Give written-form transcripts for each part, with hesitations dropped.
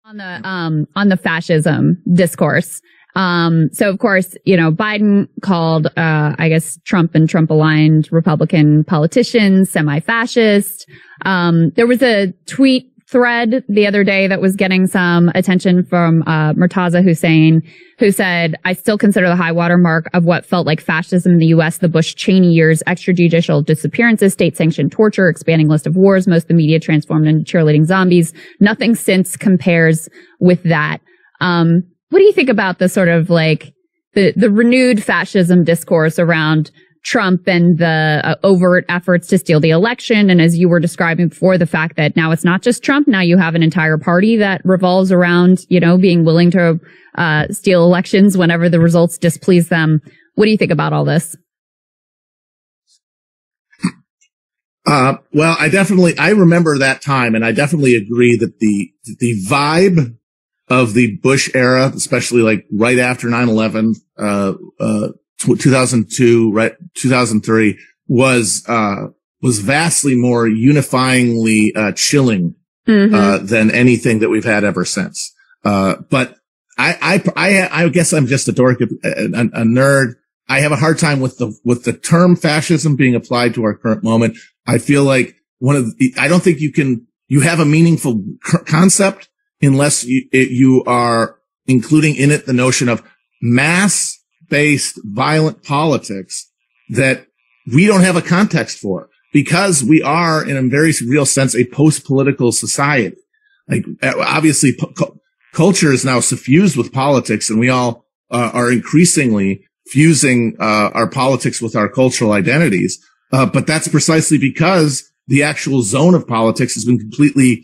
On the fascism discourse. So of course, Biden called, I guess Trump and Trump aligned Republican politicians semi-fascist. There was a tweet thread the other day that was getting some attention from, Murtaza Hussein, who said, I still consider the high water mark of what felt like fascism in the U.S. the Bush-Cheney years, extrajudicial disappearances, state-sanctioned torture, expanding list of wars, most of the media transformed into cheerleading zombies. Nothing since compares with that. What do you think about the sort of like the renewed fascism discourse around Trump and the overt efforts to steal the election? And as you were describing before, the fact that now it's not just Trump, now you have an entire party that revolves around, being willing to steal elections whenever the results displease them. What do you think about all this? Well, I remember that time, and I definitely agree that the vibe of the Bush era, especially like right after 9/11, 2002, right, 2003 was vastly more unifyingly, chilling, than anything that we've had ever since. But I guess I'm just a dork, a nerd. I have a hard time with the term fascism being applied to our current moment. I feel like I don't think you have a meaningful concept unless you are including in it the notion of mass-based violent politics that we don't have a context for, because we are, in a very real sense, a post-political society. Like, obviously, culture is now suffused with politics, and we all are increasingly fusing our politics with our cultural identities. But that's precisely because the actual zone of politics has been completely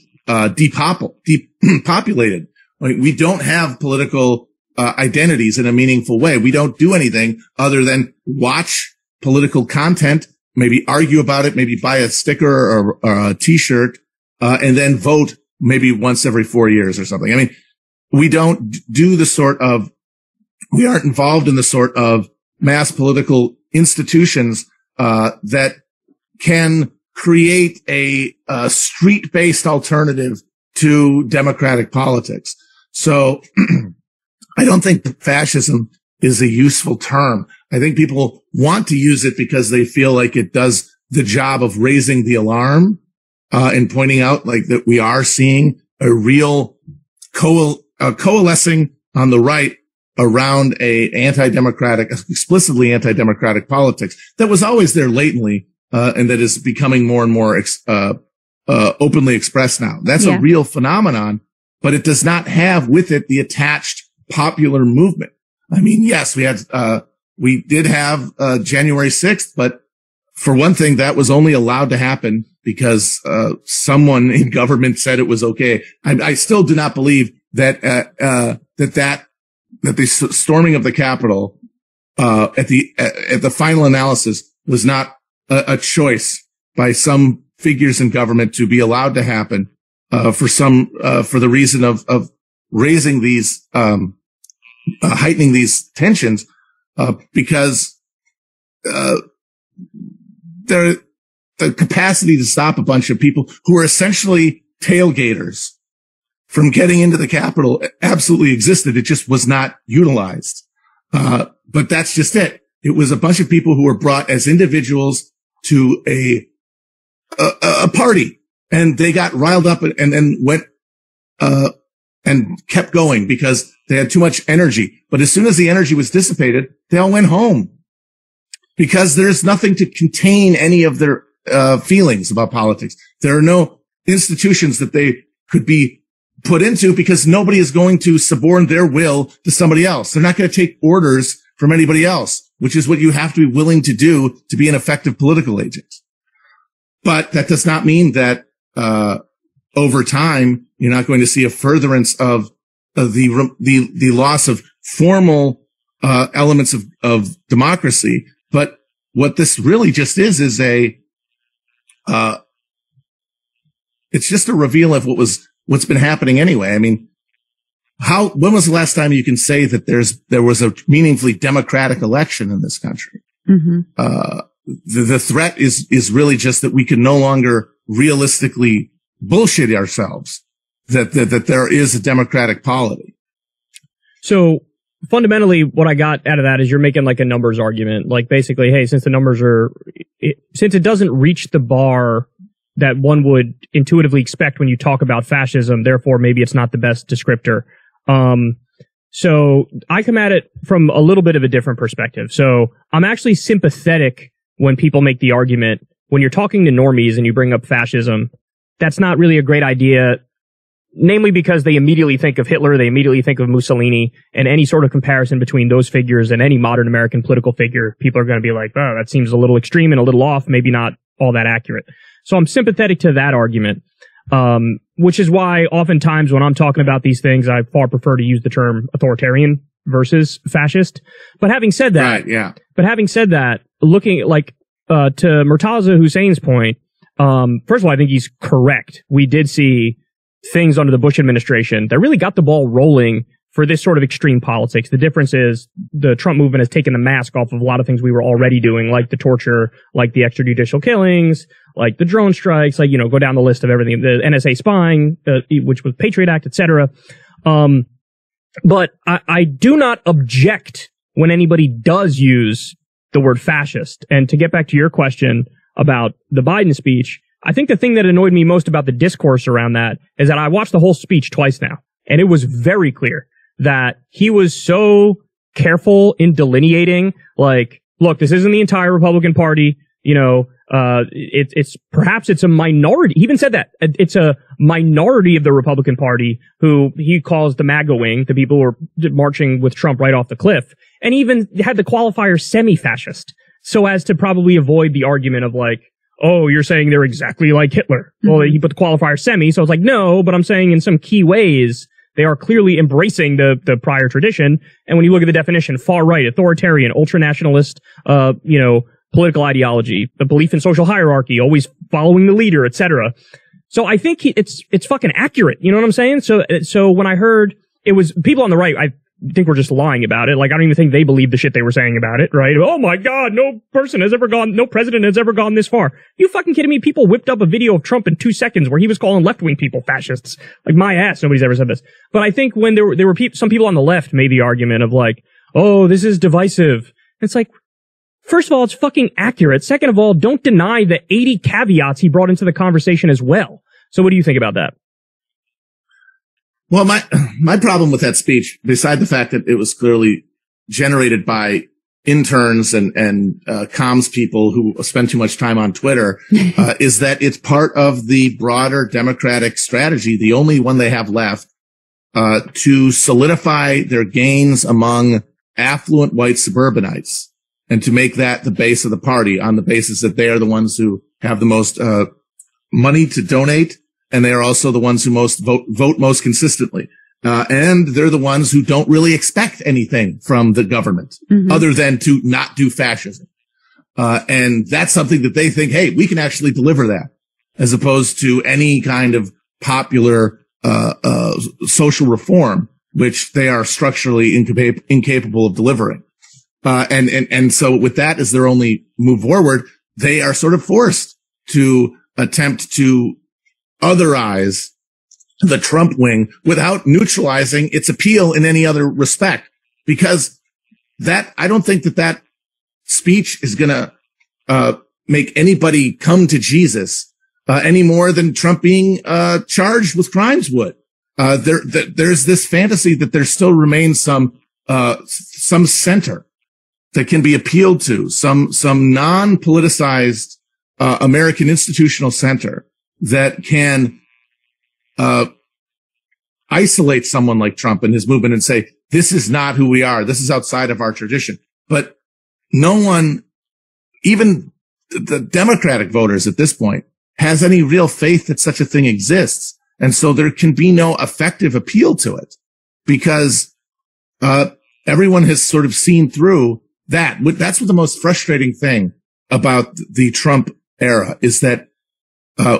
depopulated. Like, we don't have political identities in a meaningful way. We don't do anything other than watch political content, maybe argue about it, maybe buy a sticker or a t-shirt, and then vote maybe once every 4 years or something. I mean, we don't do we aren't involved in the sort of mass political institutions that can create a street-based alternative to democratic politics. So I don't think fascism is a useful term. I think people want to use it because they feel like it does the job of raising the alarm, and pointing out like that we are seeing a real coalescing on the right around explicitly anti-democratic politics that was always there latently, and that is becoming more and more openly expressed now. That's a real phenomenon, but it does not have with it the attached popular movement. I mean, yes, we did have January 6th, but for one thing, that was only allowed to happen because someone in government said it was okay. I still do not believe that the storming of the Capitol at the final analysis was not a choice by some figures in government to be allowed to happen for the reason of raising these heightening these tensions, because the capacity to stop a bunch of people who are essentially tailgaters from getting into the Capitol absolutely existed. It just was not utilized. But that's just it. It was a bunch of people who were brought as individuals to a party, and they got riled up and then went, and kept going because they had too much energy. But as soon as the energy was dissipated, they all went home because there's nothing to contain any of their feelings about politics. There are no institutions that they could be put into because nobody is going to suborn their will to somebody else. They're not going to take orders from anybody else, which is what you have to be willing to do to be an effective political agent. But that does not mean that over time you're not going to see a furtherance of the loss of formal elements of democracy. But what this really just is it's just a reveal of what's been happening anyway. I mean, when was the last time you can say that there was a meaningfully democratic election in this country? Mm-hmm. The threat is really just that we can no longer realistically bullshit ourselves that there is a democratic polity. So fundamentally, what I got out of that is you're making like a numbers argument. Like basically, hey, since it doesn't reach the bar that one would intuitively expect when you talk about fascism, therefore maybe it's not the best descriptor. So I come at it from a little bit of a different perspective. So I'm actually sympathetic when people make the argument, when you're talking to normies and you bring up fascism, that's not really a great idea, namely because they immediately think of Hitler, they immediately think of Mussolini, and any sort of comparison between those figures and any modern American political figure, people are going to be like, oh, that seems a little extreme and a little off, maybe not all that accurate. So I'm sympathetic to that argument. Which is why oftentimes when I'm talking about these things, I far prefer to use the term authoritarian versus fascist. But having said that, right, yeah. Looking at to Murtaza Hussein's point, first of all, I think he's correct. We did see things under the Bush administration that really got the ball rolling for this sort of extreme politics. The difference is the Trump movement has taken the mask off of a lot of things we were already doing, like the torture, like the extrajudicial killings, like the drone strikes, like, go down the list of everything, the NSA spying, which was Patriot Act, etc. But I do not object when anybody does use the word fascist. And to get back to your question about the Biden speech, I think the thing that annoyed me most about the discourse around that is that I watched the whole speech twice now, and it was very clear that he was so careful in delineating, like, look, this isn't the entire Republican Party, it's a minority. He even said that it's a minority of the Republican Party who he calls the MAGA wing, the people who are marching with Trump right off the cliff, and even had the qualifier semi-fascist, so as to probably avoid the argument of like, oh, you're saying they're exactly like Hitler. Mm-hmm. Well, he put the qualifier semi, so it's like, no, but I'm saying in some key ways, they are clearly embracing the prior tradition. And when you look at the definition, far right, authoritarian, ultranationalist, political ideology, the belief in social hierarchy, always following the leader, etc. So I think it's fucking accurate. You know what I'm saying? So when I heard it was people on the right, I think we're just lying about it. Like, I don't even think they believe the shit they were saying about it, right? Oh my God, no president has ever gone this far. You fucking kidding me? People whipped up a video of Trump in 2 seconds where he was calling left-wing people fascists. Like, my ass, nobody's ever said this. But I think when there were some people on the left made the argument of like, oh, this is divisive. It's like, first of all, it's fucking accurate. Second of all, don't deny the 80 caveats he brought into the conversation as well. So what do you think about that? Well, my problem with that speech, beside the fact that it was clearly generated by interns and comms people who spend too much time on Twitter, is that it's part of the broader Democratic strategy, the only one they have left, to solidify their gains among affluent white suburbanites and to make that the base of the party on the basis that they are the ones who have the most money to donate. And they are also the ones who vote most consistently. And they're the ones who don't really expect anything from the government other than to not do fascism. And that's something that they think, hey, we can actually deliver that, as opposed to any kind of popular social reform, which they are structurally incapable of delivering. And so with that as their only move forward, they are sort of forced to attempt to otherize the Trump wing without neutralizing its appeal in any other respect, because I don't think that speech is going to make anybody come to Jesus any more than Trump being charged with crimes would. There's this fantasy that there still remains some center that can be appealed to, some non-politicized American institutional center that can isolate someone like Trump and his movement and say, this is not who we are. This is outside of our tradition. But no one, even the Democratic voters at this point, has any real faith that such a thing exists. And so there can be no effective appeal to it, because everyone has sort of seen through that. That's what the most frustrating thing about the Trump era is, that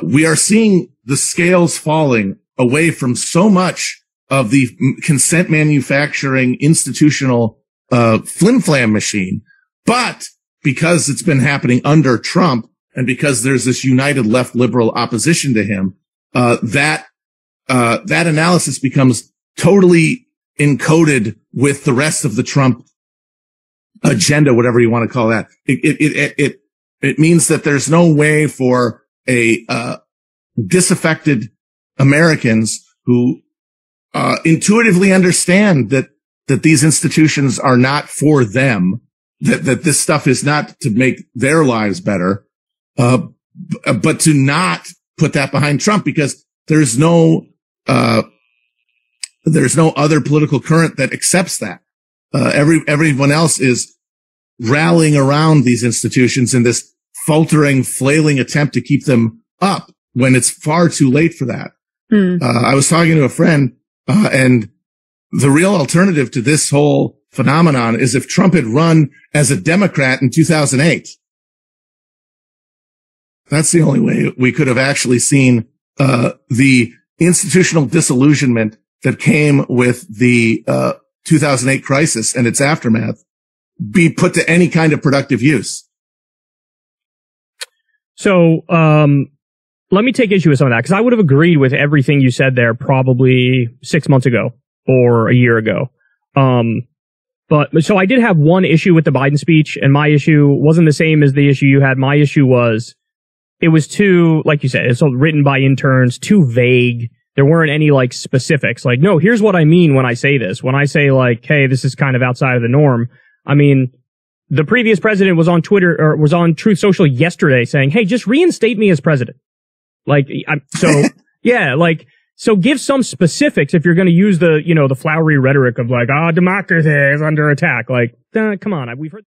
we are seeing the scales falling away from so much of the consent manufacturing institutional flim-flam machine. But because it's been happening under Trump, and because there's this united left liberal opposition to him, that that analysis becomes totally encoded with the rest of the Trump agenda, whatever you want to call that. It means that there's no way for disaffected Americans who intuitively understand that these institutions are not for them, that this stuff is not to make their lives better, but to not put that behind Trump, because there's no other political current that accepts that. Everyone else is rallying around these institutions in this faltering, flailing attempt to keep them up when it's far too late for that. I was talking to a friend, and the real alternative to this whole phenomenon is if Trump had run as a Democrat in 2008. That's the only way we could have actually seen the institutional disillusionment that came with the 2008 crisis and its aftermath be put to any kind of productive use. So let me take issue with some of that, because I would have agreed with everything you said there probably 6 months ago or a year ago. But so I did have one issue with the Biden speech, and my issue wasn't the same as the issue you had. My issue was it was too, like you said, it's all written by interns, too vague. There weren't any like specifics. Like, no, here's what I mean when I say this. When I say like, hey, this is kind of outside of the norm. I mean, the previous president was on Twitter or was on Truth Social yesterday saying, hey, just reinstate me as president. Like, yeah, like, so give some specifics if you're going to use the, the flowery rhetoric of like, democracy is under attack. Like, come on. We've heard.